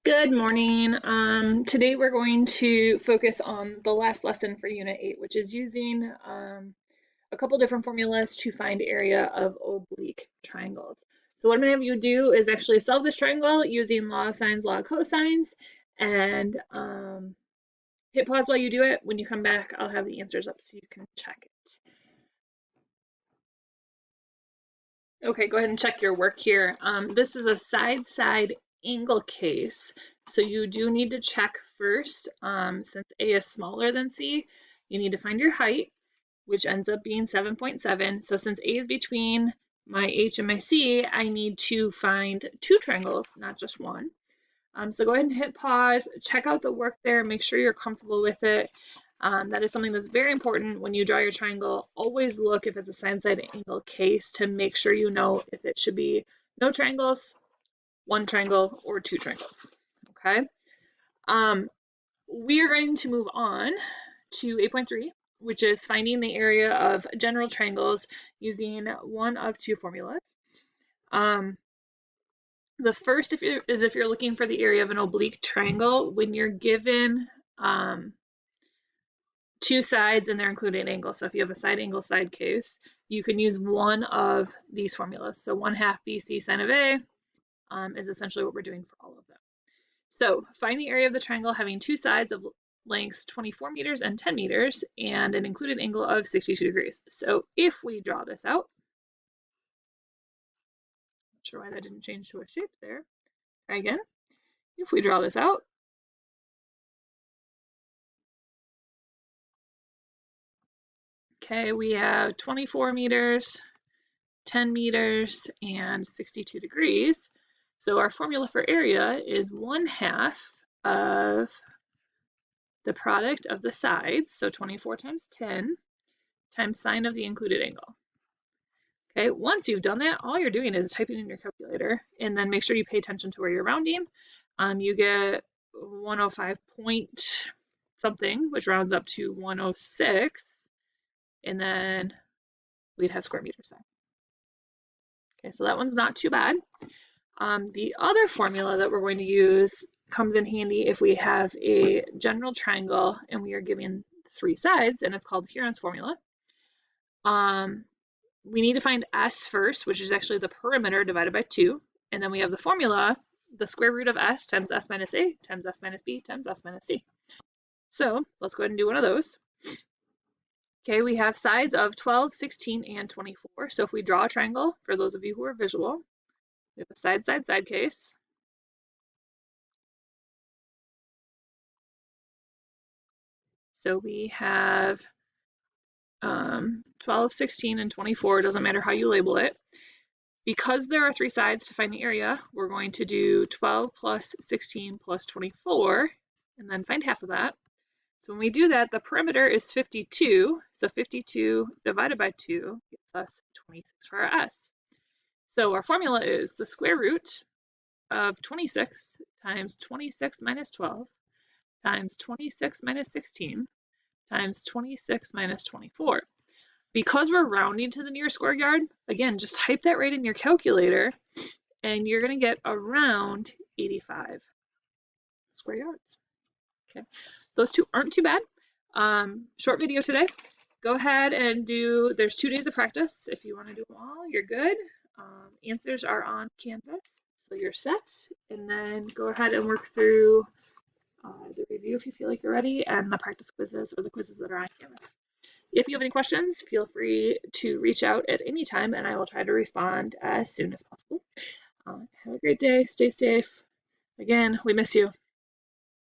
Good morning. Today we're going to focus on the last lesson for Unit 8, which is using a couple different formulas to find area of oblique triangles. So what I'm going to have you do is actually solve this triangle using law of sines, law of cosines, and hit pause while you do it. When you come back, I'll have the answers up so you can check it. Okay, go ahead and check your work here. This is a side-side angle case, so you do need to check first. Since A is smaller than C, you need to find your height, which ends up being 7.7. So since A is between my H and my C, I need to find two triangles, not just one. So go ahead and hit pause, check out the work there, make sure you're comfortable with it. That is something that's very important when you draw your triangle. Always look if it's a side-side angle case to make sure you know if it should be no triangles, one triangle, or two triangles. Okay. We are going to move on to 8.3, which is finding the area of general triangles using one of two formulas. The first is if you're looking for the area of an oblique triangle when you're given two sides and they're included angles. So if you have a side angle side case, you can use one of these formulas. So 1/2 BC sine of A is essentially what we're doing for all of them. So find the area of the triangle having two sides of lengths 24 meters and 10 meters and an included angle of 62 degrees. So if we draw this out, not sure why that didn't change to a shape there. Try again. If we draw this out, okay, we have 24 meters, 10 meters, and 62 degrees. So our formula for area is 1/2 of the product of the sides, so 24 times 10, times sine of the included angle. Okay, once you've done that, all you're doing is typing in your calculator, and then make sure you pay attention to where you're rounding. You get 105 point something, which rounds up to 106, and then we'd have square meter sign. Okay, so that one's not too bad. The other formula that we're going to use comes in handy if we have a general triangle and we are given three sides, and it's called Huron's formula. We need to find S first, which is actually the perimeter divided by 2, and then we have the formula, the square root of S times S minus A times S minus B times S minus C. So let's go ahead and do one of those. Okay, we have sides of 12, 16, and 24. So if we draw a triangle, for those of you who are visual, we have a side, side, side case. So we have 12, 16, and 24. It doesn't matter how you label it. Because there are three sides to find the area, we're going to do 12 plus 16 plus 24, and then find half of that. So when we do that, the perimeter is 52. So 52 divided by 2 gives us 26 for our S. So our formula is the square root of 26 times 26 minus 12 times 26 minus 16 times 26 minus 24. Because we're rounding to the nearest square yard, again, just type that right in your calculator and you're going to get around 85 square yards. Okay, those two aren't too bad. Short video today. Go ahead and there's 2 days of practice. If you want to do them all, you're good. Answers are on Canvas, so you're set. And then go ahead and work through the review if you feel like you're ready, and the practice quizzes or the quizzes that are on Canvas. If you have any questions, feel free to reach out at any time and I will try to respond as soon as possible. Have a great day. Stay safe. Again, we miss you.